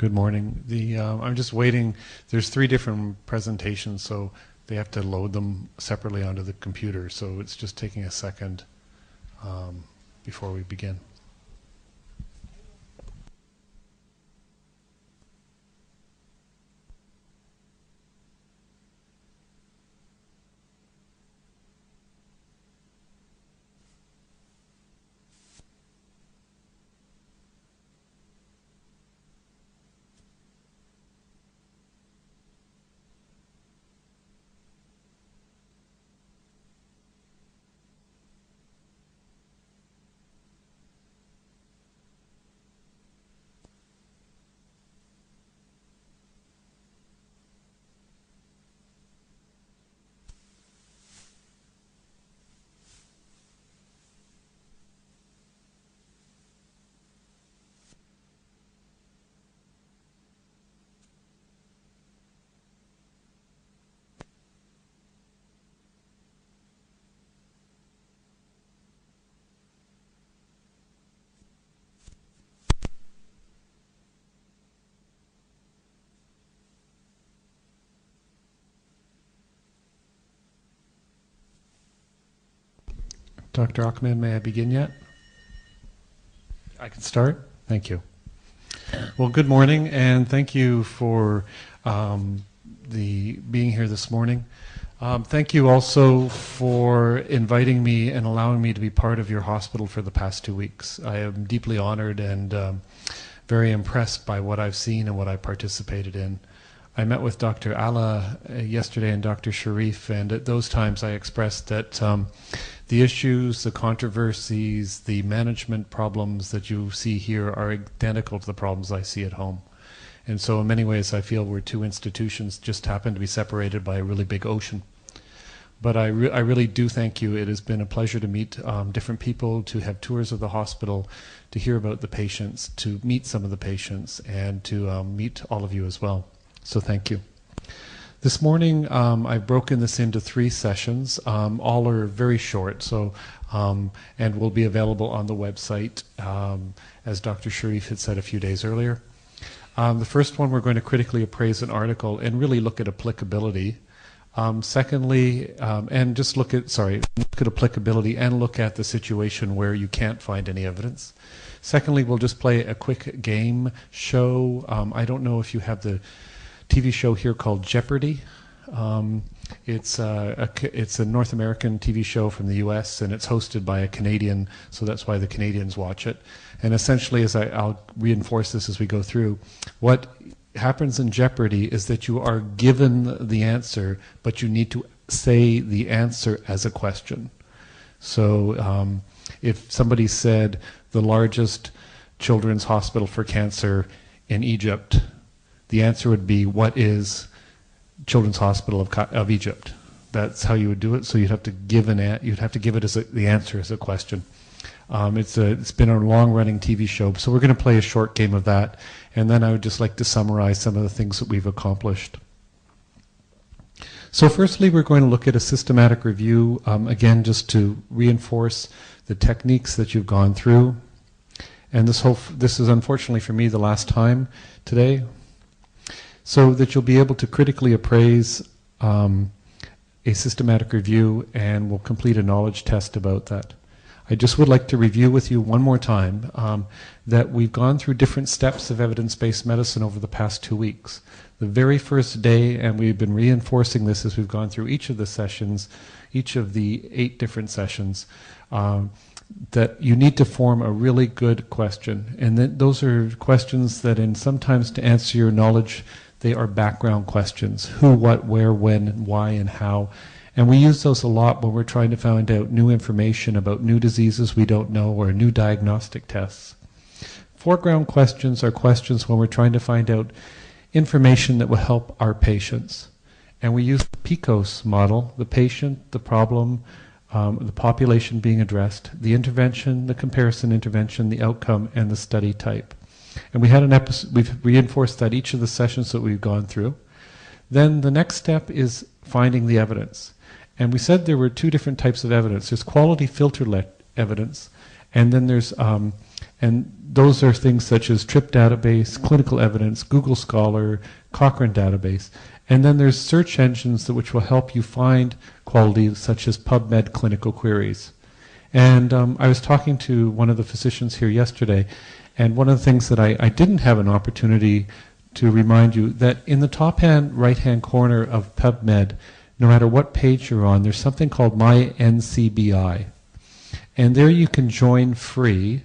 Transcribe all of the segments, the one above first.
Good morning. I'm just waiting. There's 3 different presentations, so they have to load them separately onto the computer. So it's just taking a second before we begin. Dr. Achmed, may I begin yet? I can start? Thank you. Well, good morning, and thank you for being here this morning. Thank you also for inviting me and allowing me to be part of your hospital for the past 2 weeks. I am deeply honored and very impressed by what I've seen and what I participated in. I met with Dr. Alla yesterday and Dr. Sharif, and at those times I expressed that the issues, the controversies, the management problems that you see here are identical to the problems I see at home. And so in many ways I feel we're 2 institutions just happen to be separated by a really big ocean. But I really do thank you. It has been a pleasure to meet different people, to have tours of the hospital, to hear about the patients, to meet some of the patients, and to meet all of you as well. So thank you. This morning I've broken this into 3 sessions. All are very short, so and will be available on the website, as Dr. Sharif had said a few days earlier. The first one, we're going to critically appraise an article and really look at applicability. Secondly, and just look at applicability and look at the situation where you can't find any evidence. Secondly, we'll just play a quick game show. I don't know if you have the TV show here called Jeopardy. It's a North American TV show from the US, and it's hosted by a Canadian, so that's why the Canadians watch it. And essentially, as I'll reinforce this as we go through, what happens in Jeopardy is that you are given the answer, but you need to say the answer as a question. So if somebody said the largest children's hospital for cancer in Egypt, the answer would be, what is Children's Hospital of Egypt? That's how you would do it. So you'd have to give it as the answer as a question. It's been a long-running TV show, so we're going to play a short game of that, and then I would just like to summarize some of the things that we've accomplished. So firstly, we're going to look at a systematic review, again, just to reinforce the techniques that you've gone through. And this is unfortunately for me the last time today, so that you'll be able to critically appraise a systematic review, and we'll complete a knowledge test about that. I just would like to review with you one more time that we've gone through different steps of evidence-based medicine over the past 2 weeks. The very first day, and we've been reinforcing this as we've gone through each of the sessions, each of the 8 different sessions, that you need to form a really good question. And those are questions that, sometimes to answer your knowledge, they are background questions. Who, what, where, when, why, and how. And we use those a lot when we're trying to find out new information about new diseases we don't know or new diagnostic tests. Foreground questions are questions when we're trying to find out information that will help our patients. And we use the PICOS model: the patient, the problem, the population being addressed, the intervention, the comparison intervention, the outcome, and the study type. And we had an episode, we've reinforced that each of the sessions that we've gone through. Then the next step is finding the evidence. And we said there were 2 different types of evidence. There's quality filter evidence, And then there's, and those are things such as TRIP database, clinical evidence, Google Scholar, Cochrane database. And then there's search engines which will help you find quality, such as PubMed clinical queries. And I was talking to one of the physicians here yesterday, and one of the things that I didn't have an opportunity to remind you, that in the top right-hand corner of PubMed, no matter what page you're on, there's something called My NCBI. And there you can join free.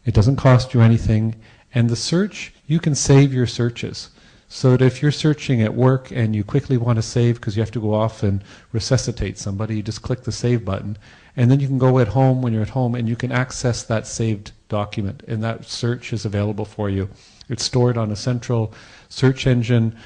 It doesn't cost you anything. And the search, you can save your searches. So that if you're searching at work and you quickly want to save because you have to go off and resuscitate somebody, you just click the save button. And then you can go at home when you're at home and you can access that saved document. And that search is available for you. It's stored on a central search engine,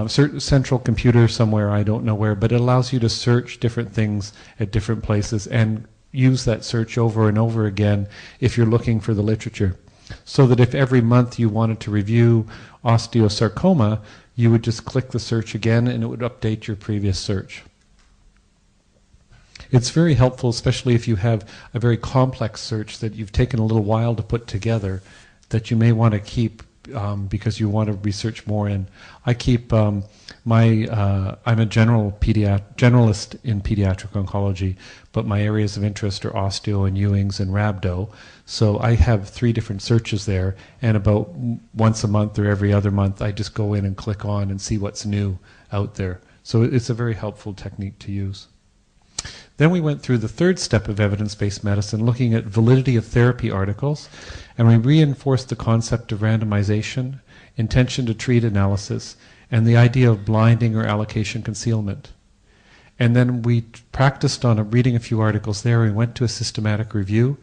central computer somewhere, I don't know where, but it allows you to search different things at different places and use that search over and over again if you're looking for the literature. So that if every month you wanted to review osteosarcoma, you would just click the search again and it would update your previous search. It's very helpful, especially if you have a very complex search that you've taken a little while to put together, that you may want to keep because you want to research more in. I keep I'm a generalist in pediatric oncology, but my areas of interest are osteo and Ewing's and rhabdo. So I have 3 different searches there, and about once a month or every other month, I just go in and click on and see what's new out there. So it's a very helpful technique to use. Then we went through the third step of evidence-based medicine, looking at validity of therapy articles, and we reinforced the concept of randomization, intention to treat analysis, and the idea of blinding or allocation concealment. And then we practiced on reading a few articles there. We went to a systematic review.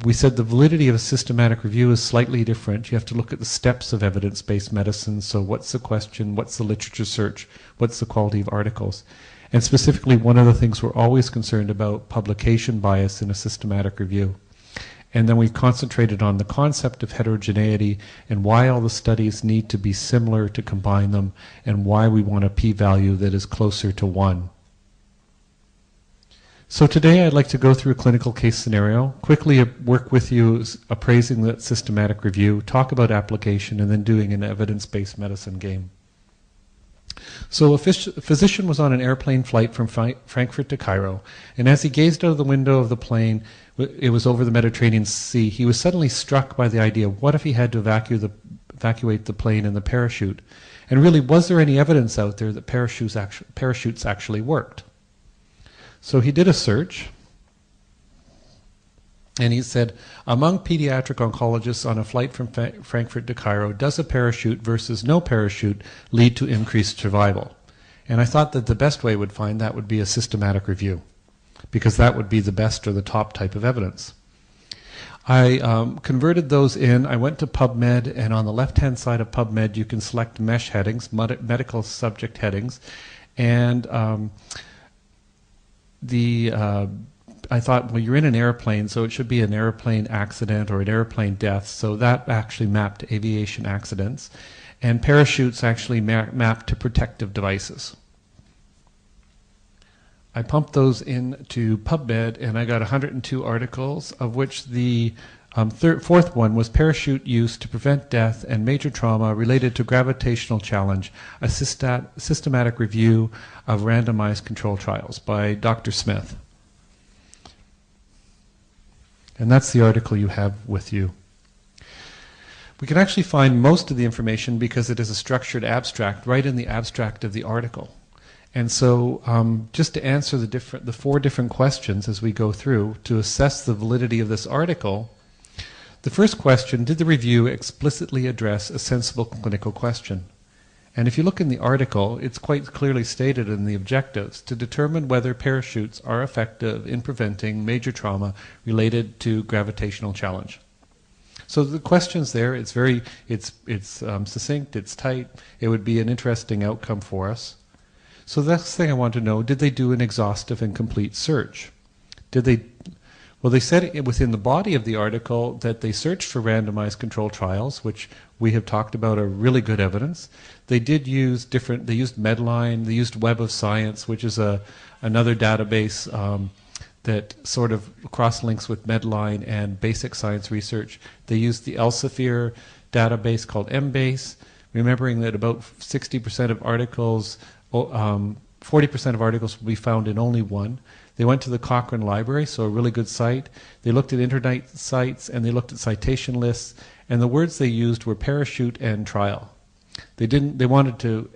We said the validity of a systematic review is slightly different. You have to look at the steps of evidence-based medicine. So what's the question? What's the literature search? What's the quality of articles? And specifically, one of the things we're always concerned about, publication bias in a systematic review. And then we concentrated on the concept of heterogeneity and why all the studies need to be similar to combine them and why we want a p-value that is closer to 1. So today I'd like to go through a clinical case scenario, quickly work with you appraising that systematic review, talk about application, and then doing an evidence-based medicine game. So a physician was on an airplane flight from Frankfurt to Cairo, and as he gazed out of the window of the plane, it was over the Mediterranean Sea, he was suddenly struck by the idea, what if he had to evacuate the plane in the parachute? And really, was there any evidence out there that parachutes actually worked? So he did a search, and he said, among pediatric oncologists on a flight from Frankfurt to Cairo, does a parachute versus no parachute lead to increased survival? And I thought that the best way would find that would be a systematic review, because that would be the best or the top type of evidence. I converted those in. I went to PubMed, and on the left-hand side of PubMed, you can select MESH headings, medical subject headings, and I thought, well, you're in an airplane, so it should be an airplane accident or an airplane death. So that actually mapped to aviation accidents. And parachutes actually map to protective devices. I pumped those into PubMed, and I got 102 articles, of which the fourth one was Parachute Use to Prevent Death and Major Trauma Related to Gravitational Challenge, a systematic review of randomized control trials by Dr. Smith. And that's the article you have with you. We can actually find most of the information because it is a structured abstract right in the abstract of the article. And so just to answer the 4 different questions as we go through to assess the validity of this article, the first question, did the review explicitly address a sensible clinical question? And if you look in the article, it's quite clearly stated in the objectives to determine whether parachutes are effective in preventing major trauma related to gravitational challenge. So the questions there, it's succinct, it's tight, it would be an interesting outcome for us. So the next thing I want to know, did they do an exhaustive and complete search? Well, they said within the body of the article that they searched for randomized controlled trials, which we have talked about are really good evidence. They did use they used Medline, they used Web of Science, which is another database that sort of cross-links with Medline and basic science research. They used the Elsevier database called Embase, remembering that about 60% of articles, 40% of articles will be found in only one. They went to the Cochrane Library, so a really good site. They looked at internet sites, and they looked at citation lists, and the words they used were parachute and trial. They wanted to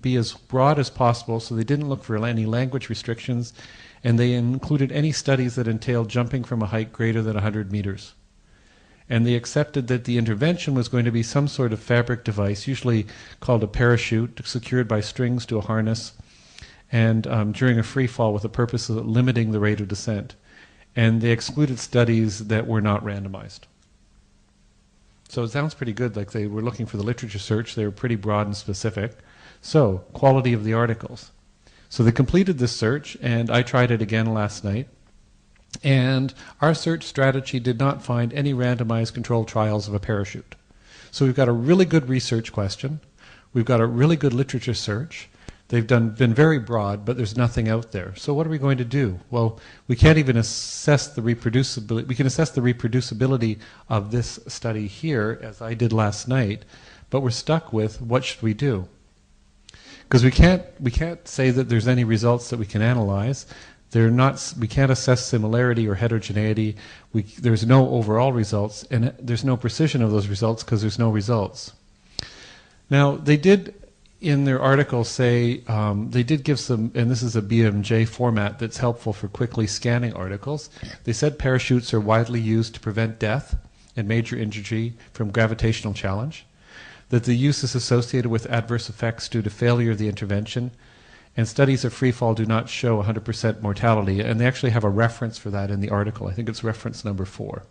be as broad as possible, so they didn't look for any language restrictions, and they included any studies that entailed jumping from a height greater than 100 meters. And they accepted that the intervention was going to be some sort of fabric device, usually called a parachute, secured by strings to a harness, and during a free fall with the purpose of limiting the rate of descent. And they excluded studies that were not randomized. So it sounds pretty good, like they were looking for the literature search. They were pretty broad and specific. So, quality of the articles. So they completed this search, and I tried it again last night. And our search strategy did not find any randomized controlled trials of a parachute. So we've got a really good research question. We've got a really good literature search. They've been very broad, but there's nothing out there. So what are we going to do? Well, we can't even assess the reproducibility. We can assess the reproducibility of this study here, as I did last night, but we're stuck with what should we do? Because we can't say that there's any results that we can analyze. We can't assess similarity or heterogeneity. There's no overall results, and there's no precision of those results because there's no results. Now, they did, in their article, say, they did give some, and this is a BMJ format that's helpful for quickly scanning articles. They said parachutes are widely used to prevent death and major injury from gravitational challenge, that the use is associated with adverse effects due to failure of the intervention, and studies of free fall do not show 100% mortality, and they actually have a reference for that in the article. I think it's reference number 4.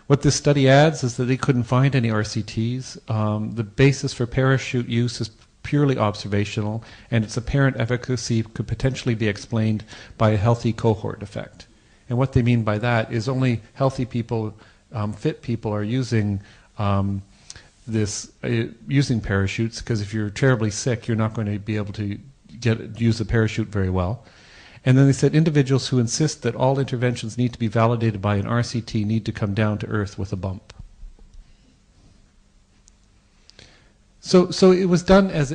What this study adds is that they couldn't find any RCTs. The basis for parachute use is purely observational, and its apparent efficacy could potentially be explained by a healthy cohort effect. And what they mean by that is only healthy people, fit people are using using parachutes, because if you're terribly sick, you're not going to be able to use a parachute very well. And then they said individuals who insist that all interventions need to be validated by an RCT need to come down to earth with a bump. So it was done as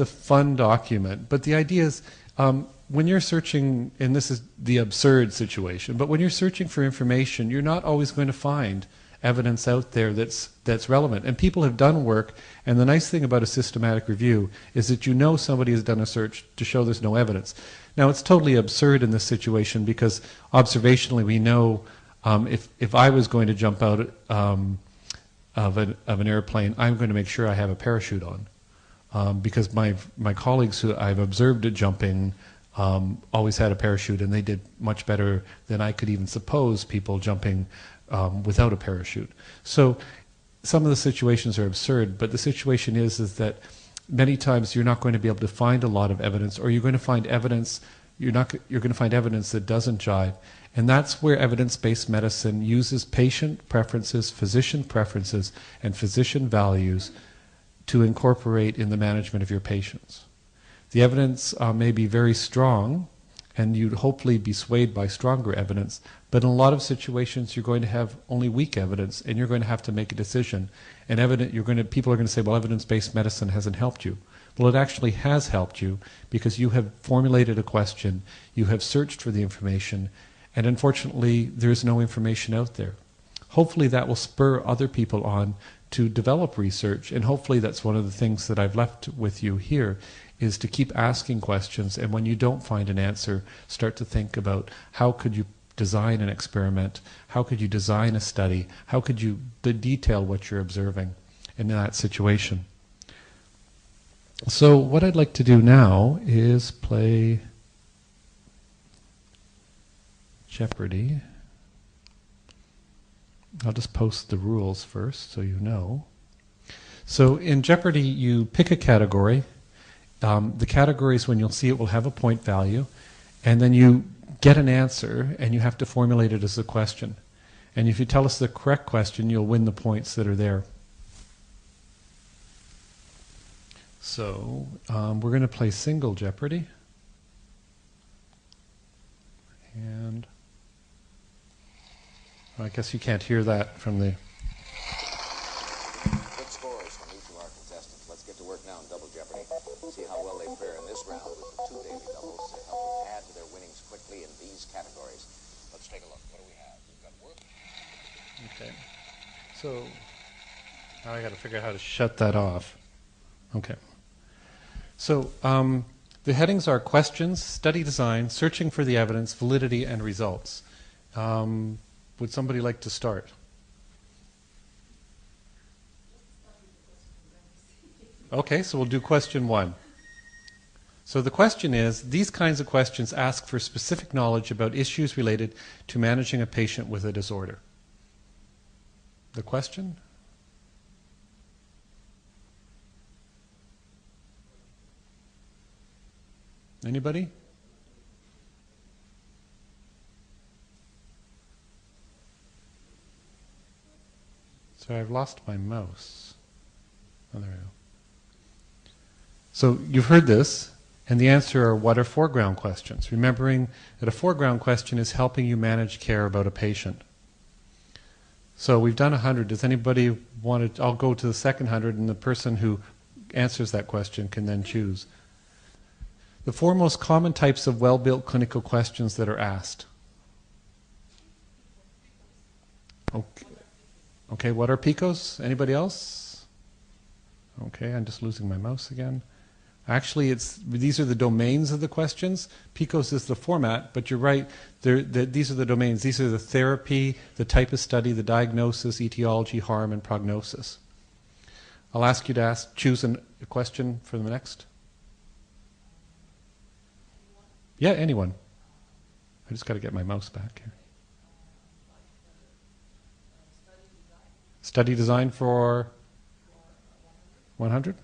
a fun document, but the idea is when you're searching, and this is the absurd situation, but when you're searching for information, you're not always going to find evidence out there that's relevant. And people have done work, and the nice thing about a systematic review is that you know somebody has done a search to show there's no evidence. Now, it's totally absurd in this situation because observationally we know if I was going to jump out of an airplane, I'm going to make sure I have a parachute on because my colleagues who I've observed at jumping always had a parachute, and they did much better than I could even suppose people jumping without a parachute. So some of the situations are absurd, but the situation is that many times you're not going to be able to find a lot of evidence, or you're going to find evidence you're going to find evidence that doesn't jive. And that's where evidence-based medicine uses patient preferences, physician preferences, and physician values to incorporate in the management of your patients. The evidence may be very strong, and you'd hopefully be swayed by stronger evidence, but in a lot of situations you're going to have only weak evidence, and you're going to have to make a decision. And people are going to say, well, evidence-based medicine hasn't helped you. Well, it actually has helped you because you have formulated a question, you have searched for the information, and unfortunately there's no information out there. Hopefully that will spur other people on to develop research, and hopefully that's one of the things that I've left with you here, is to keep asking questions, and when you don't find an answer, start to think about how could you design an experiment, how could you design a study, how could you detail what you're observing in that situation. So what I'd like to do now is play Jeopardy. I'll just post the rules first so you know. So in Jeopardy you pick a category. The categories, when you'll see it, will have a point value, and then you get an answer and you have to formulate it as a question. And if you tell us the correct question, you'll win the points that are there. So we're going to play single Jeopardy. And I guess you can't hear that from the... Good scores from each of our contestants. Let's get to work now in Double Jeopardy. See how well they fare in this round with the 2 daily doubles to help them add to their winnings quickly in these categories. Let's take a look. What do we have? We've got work. Okay. So now I got to figure out how to shut that off. Okay. So the headings are questions, study design, searching for the evidence, validity, and results. Would somebody like to start? Okay, so we'll do question 1. So the question is, these kinds of questions ask for specific knowledge about issues related to managing a patient with a disorder. The question? Anybody? So I've lost my mouse. Oh, there we go. So you've heard this, and the answer are what are foreground questions, remembering that a foreground question is helping you manage care about a patient. So we've done 100. Does anybody want to... I'll go to the second 100, and the person who answers that question can then choose. The 4 most common types of well-built clinical questions that are asked. Okay, what are PICOs? Anybody else? Okay, I'm just losing my mouse again. Actually, these are the domains of the questions. PICOs is the format, but you're right. These are the domains. These are the therapy, the type of study, the diagnosis, etiology, harm, and prognosis. I'll ask you to choose a question for the next. Yeah, anyone. I just got to get my mouse back here. Study design for 100?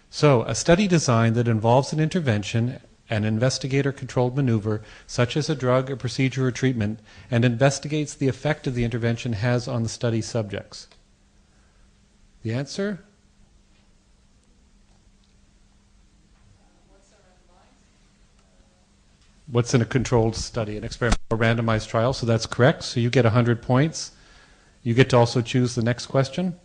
So, a study design that involves an intervention, an investigator-controlled maneuver, such as a drug, a procedure, or treatment, and investigates the effect of the intervention has on the study subjects. The answer? What's in a controlled study? An experimental randomized trial, so that's correct. So you get 100 points. You get to also choose the next question.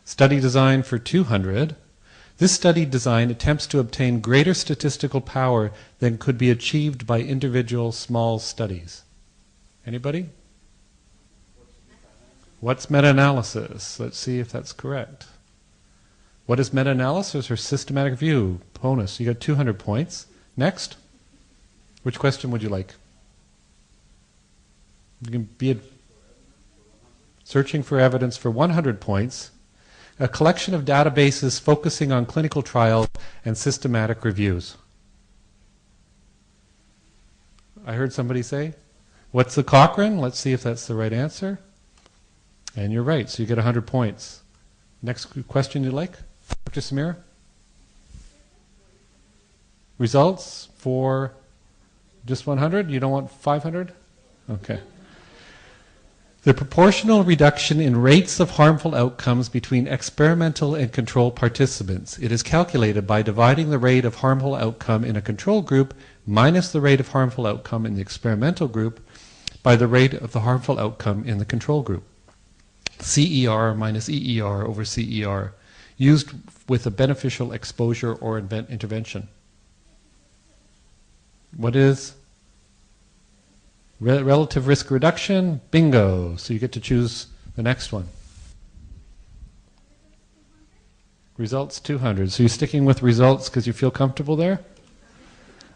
Study design for 200. This study design attempts to obtain greater statistical power than could be achieved by individual small studies. Anybody? What's meta-analysis? Let's see if that's correct. What is meta-analysis or systematic review? Bonus. You got 200 points. Next. Which question would you like? You can be searching for evidence for 100 points. A collection of databases focusing on clinical trials and systematic reviews. I heard somebody say, what's the Cochrane? Let's see if that's the right answer. And you're right, so you get 100 points. Next question you like, Dr. Samira? Results for just 100? You don't want 500? Okay. The proportional reduction in rates of harmful outcomes between experimental and control participants. It is calculated by dividing the rate of harmful outcome in a control group minus the rate of harmful outcome in the experimental group by the rate of the harmful outcome in the control group. CER minus EER over CER, used with a beneficial exposure or intervention. What is relative risk reduction? Bingo. So you get to choose the next one. Results 200. So you're sticking with results because you feel comfortable there?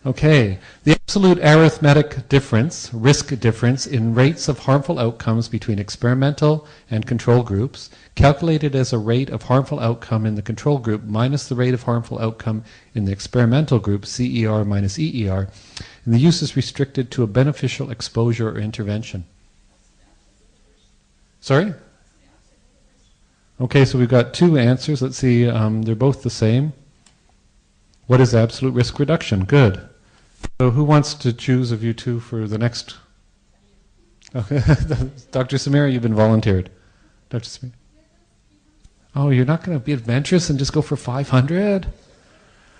Okay. The absolute arithmetic difference, risk difference in rates of harmful outcomes between experimental and control groups, calculated as a rate of harmful outcome in the control group minus the rate of harmful outcome in the experimental group, CER minus EER, and the use is restricted to a beneficial exposure or intervention. Sorry? Okay, so we've got 2 answers. Let's see, they're both the same. What is absolute risk reduction? Good. So who wants to choose of you 2 for the next? Okay. Dr. Samira, you've been volunteered. Dr. Samira? Oh, you're not going to be adventurous and just go for 500?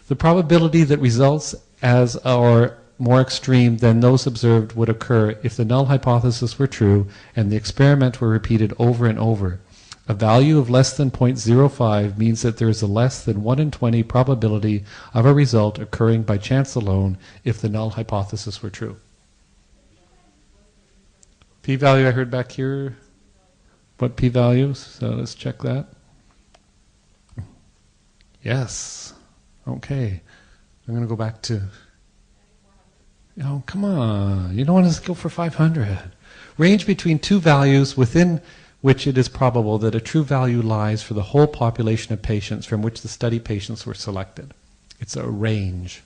The probability that results as or more extreme than those observed would occur if the null hypothesis were true and the experiment were repeated over and over. A value of less than 0.05 means that there is a less than 1 in 20 probability of a result occurring by chance alone if the null hypothesis were true. P-value I heard back here. What p-values? So let's check that. Yes. Okay. I'm going to go back to... Oh, come on. You don't want to go for 500. Range between two values within which it is probable that a true value lies for the whole population of patients from which the study patients were selected. It's a range.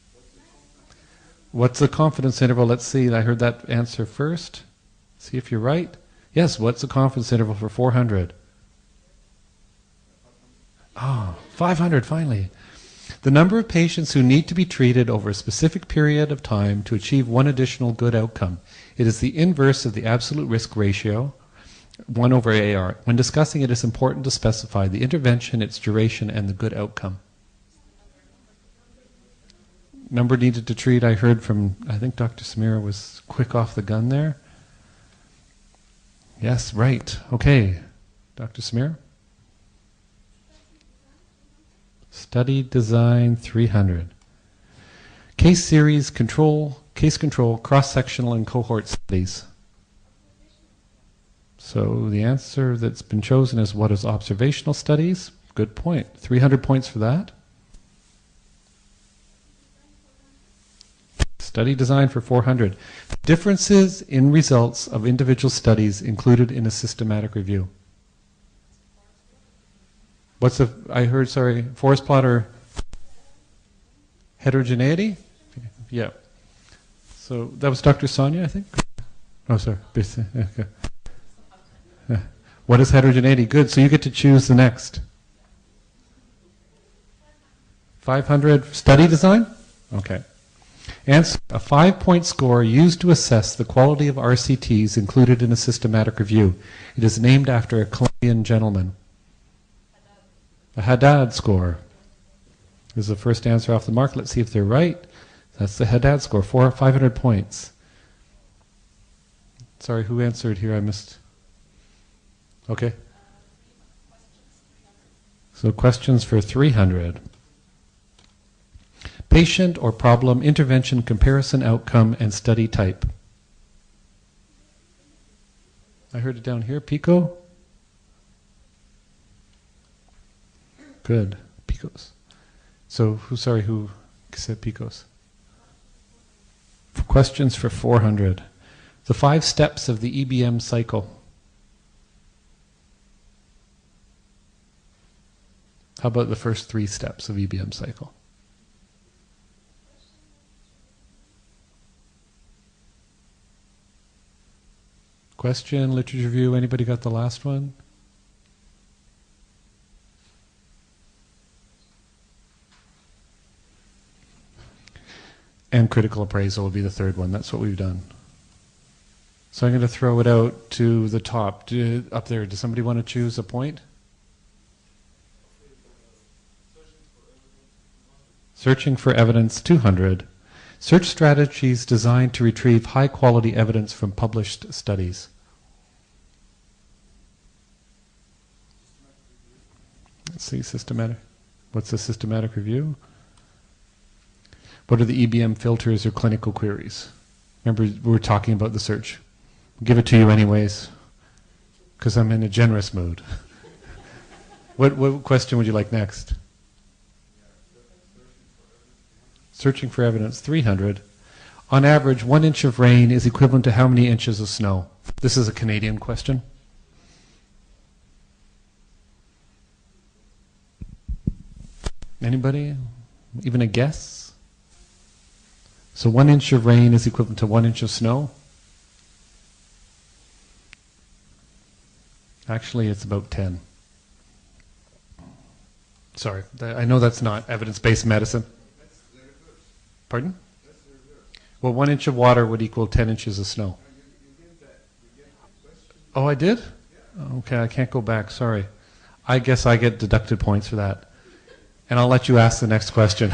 What's the confidence interval? Let's see. I heard that answer first. See if you're right. Yes, what's the confidence interval for 400? Oh, 500, finally. The number of patients who need to be treated over a specific period of time to achieve one additional good outcome. It is the inverse of the absolute risk ratio, 1 over AR. When discussing it is important to specify the intervention, its duration, and the good outcome. Number needed to treat, I heard from, I think Dr. Samira was quick off the gun there. Yes, right. Okay. Dr. Samira? Study design 300. Case series control, case control, cross-sectional and cohort studies. So the answer that's been chosen is what is observational studies? Good point. 300 points for that. Study design for 400. Differences in results of individual studies included in a systematic review. What's the, I heard, sorry, forest plot or heterogeneity? Yeah. So that was Dr. Sonia, I think? Oh, sorry. Okay. What is heterogeneity? Good, so you get to choose the next. 500 study design? Okay. Answer, a 5-point score used to assess the quality of RCTs included in a systematic review. It is named after a Colombian gentleman. A Haddad score is the first answer off the mark. Let's see if they're right. That's the Haddad score, 500 points. Sorry, who answered here? I missed. Okay. So questions for 300. Patient or problem, intervention, comparison, outcome, and study type. I heard it down here. Pico? Good. Picos. So, who said Picos? Questions for 400. The 5 steps of the EBM cycle. How about the first 3 steps of EBM cycle? Question, literature review, anybody got the last one? And critical appraisal will be the third one. That's what we've done. So I'm going to throw it out to the top. Up there, does somebody want to choose a point? Searching for evidence 200. Search strategies designed to retrieve high-quality evidence from published studies. Let's see, systematic. What's a systematic review? What are the EBM filters or clinical queries? Remember, we were talking about the search. I'll give it to you anyways, because I'm in a generous mood. What question would you like next? Searching for evidence, 300. On average, 1 inch of rain is equivalent to how many inches of snow? This is a Canadian question. Anybody? Even a guess? So 1 inch of rain is equivalent to 1 inch of snow? Actually, it's about 10. Sorry, I know that's not evidence-based medicine. Pardon? Well, 1 inch of water would equal 10 inches of snow. Oh, I did? Okay, I can't go back, sorry. I guess I get deducted points for that. And I'll let you ask the next question.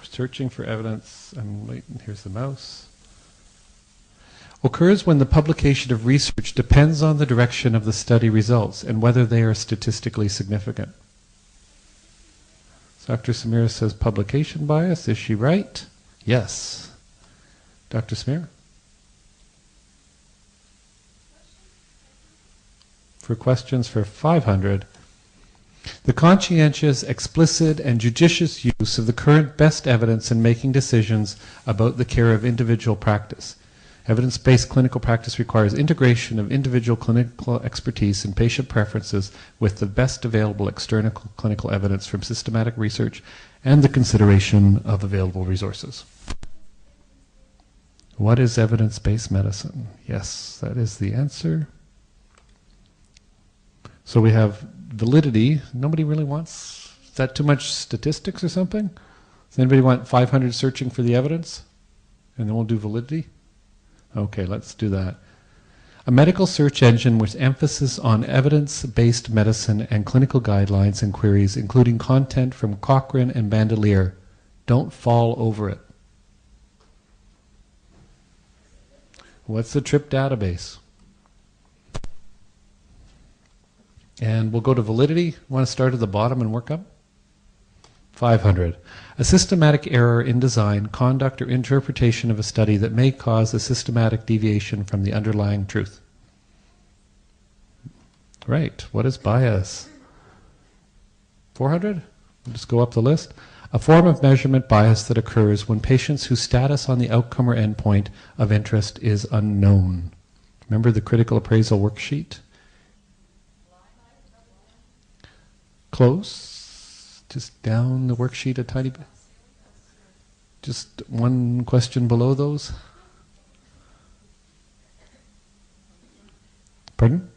Searching for evidence, I'm waiting, here's the mouse. Occurs when the publication of research depends on the direction of the study results and whether they are statistically significant. So Dr. Samir says publication bias. Is she right? Yes. Dr. Samir? For questions for 500. The conscientious, explicit, and judicious use of the current best evidence in making decisions about the care of individual practice. Evidence-based clinical practice requires integration of individual clinical expertise and patient preferences with the best available external clinical evidence from systematic research and the consideration of available resources. What is evidence-based medicine? Yes, that is the answer. So we have validity. Nobody really wants, is that too much statistics or something? Does anybody want 500 searching for the evidence? And then we'll do validity? Okay, let's do that. A medical search engine with emphasis on evidence-based medicine and clinical guidelines and queries, including content from Cochrane and Bandelier. Don't fall over it. What's the TRIP database? And we'll go to validity. Want to start at the bottom and work up? 500. A systematic error in design, conduct, or interpretation of a study that may cause a systematic deviation from the underlying truth. Right. What is bias? 400? We'll just go up the list. A form of measurement bias that occurs when patients whose status on the outcome or endpoint of interest is unknown. Remember the critical appraisal worksheet? Close. Just down the worksheet a tiny bit. Just one question below those. Pardon?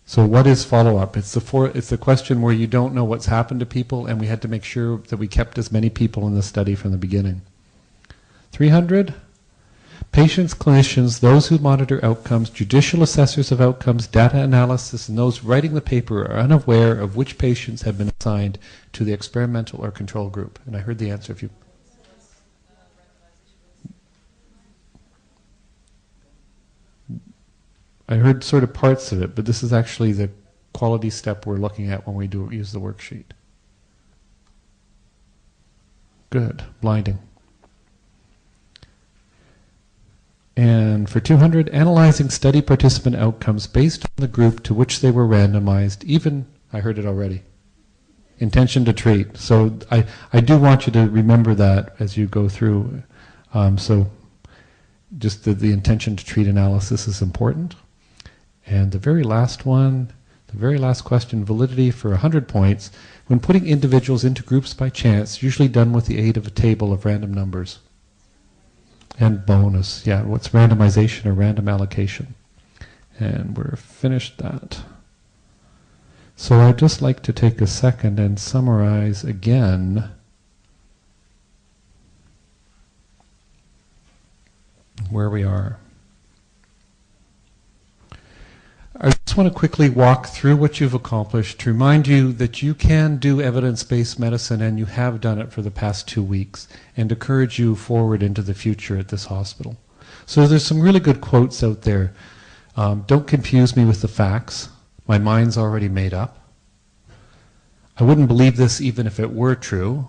So what is follow-up? It's the question where you don't know what's happened to people, and we had to make sure that we kept as many people in the study from the beginning. 300. Patients, clinicians, those who monitor outcomes, judicial assessors of outcomes, data analysis, and those writing the paper are unaware of which patients have been assigned to the experimental or control group. And I heard the answer. If you I heard sort of parts of it, but this is actually the quality step we're looking at when we use the worksheet. Good. Blinding. And for 200, analyzing study participant outcomes based on the group to which they were randomized, even, I heard it already, intention to treat. So I do want you to remember that as you go through. So just the intention to treat analysis is important. And the very last one, the very last question, validity for 100 points, when putting individuals into groups by chance, usually done with the aid of a table of random numbers. And bonus, yeah, what's randomization or random allocation? And we're finished that. So I'd just like to take a second and summarize again where we are. I just want to quickly walk through what you've accomplished to remind you that you can do evidence-based medicine, and you have done it for the past 2 weeks, and encourage you forward into the future at this hospital. So there's some really good quotes out there. Don't confuse me with the facts. My mind's already made up. I wouldn't believe this even if it were true.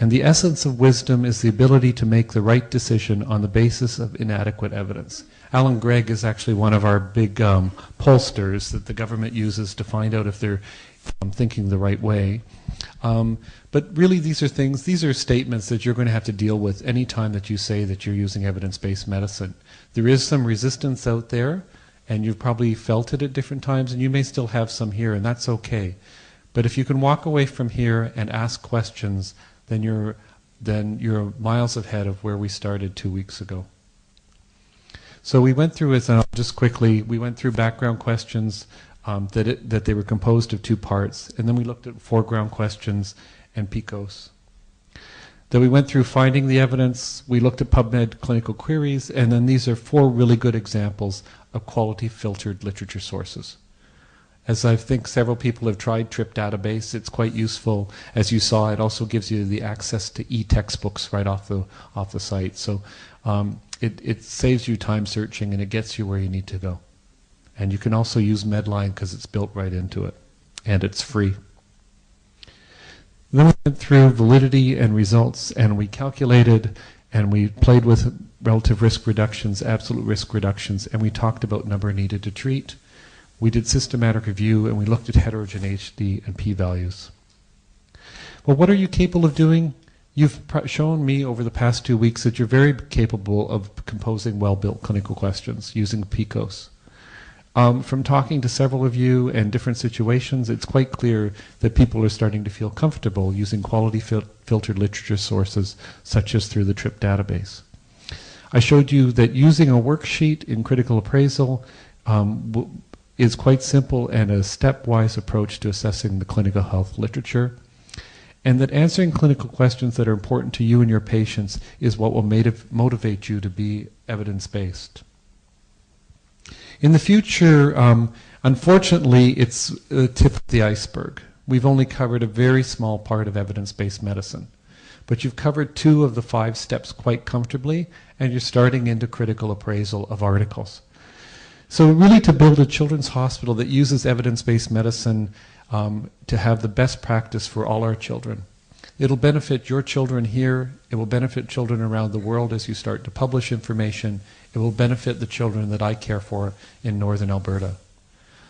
And the essence of wisdom is the ability to make the right decision on the basis of inadequate evidence. Alan Gregg is actually one of our big pollsters that the government uses to find out if they're thinking the right way. But really these are statements that you're going to have to deal with any time that you say that you're using evidence-based medicine. There is some resistance out there, and you've probably felt it at different times, and you may still have some here, and that's okay. But if you can walk away from here and ask questions, then you're miles ahead of where we started 2 weeks ago. So we went through, just quickly, we went through background questions that they were composed of 2 parts, and then we looked at foreground questions and PICOs. Then we went through finding the evidence, we looked at PubMed clinical queries, and then these are 4 really good examples of quality filtered literature sources. As I think several people have tried TRIP database, it's quite useful. As you saw, it also gives you the access to e-textbooks right off the site. So it saves you time searching, and it gets you where you need to go. And you can also use Medline because it's built right into it, and it's free. Then we went through validity and results, and we calculated and we played with relative risk reductions, absolute risk reductions, and we talked about number needed to treat. We did systematic review, and we looked at heterogeneity and p-values. Well, what are you capable of doing? You've shown me over the past 2 weeks that you're very capable of composing well-built clinical questions using PICOS. From talking to several of you and different situations, it's quite clear that people are starting to feel comfortable using quality filtered literature sources, such as through the TRIP database. I showed you that using a worksheet in critical appraisal is quite simple and a stepwise approach to assessing the clinical health literature, and that answering clinical questions that are important to you and your patients is what will motivate you to be evidence-based. In the future, unfortunately, it's the tip of the iceberg. We've only covered a very small part of evidence-based medicine, but you've covered 2 of the 5 steps quite comfortably, and you're starting into critical appraisal of articles. So really, to build a children's hospital that uses evidence-based medicine to have the best practice for all our children. It'll benefit your children here, it will benefit children around the world as you start to publish information, it will benefit the children that I care for in northern Alberta.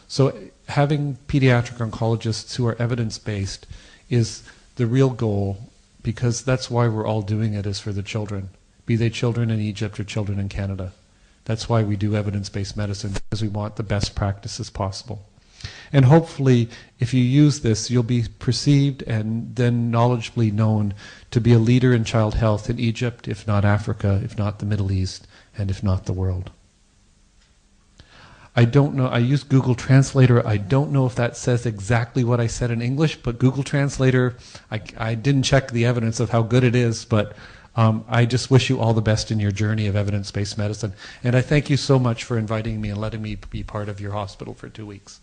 So having pediatric oncologists who are evidence-based is the real goal, because that's why we're all doing it, is for the children, be they children in Egypt or children in Canada. That's why we do evidence-based medicine, because we want the best practices possible. And hopefully, if you use this, you'll be perceived and then knowledgeably known to be a leader in child health in Egypt, if not Africa, if not the Middle East, and if not the world. I don't know, I use Google Translator. I don't know if that says exactly what I said in English, but Google Translator, I didn't check the evidence of how good it is, but I just wish you all the best in your journey of evidence-based medicine. And I thank you so much for inviting me and letting me be part of your hospital for 2 weeks.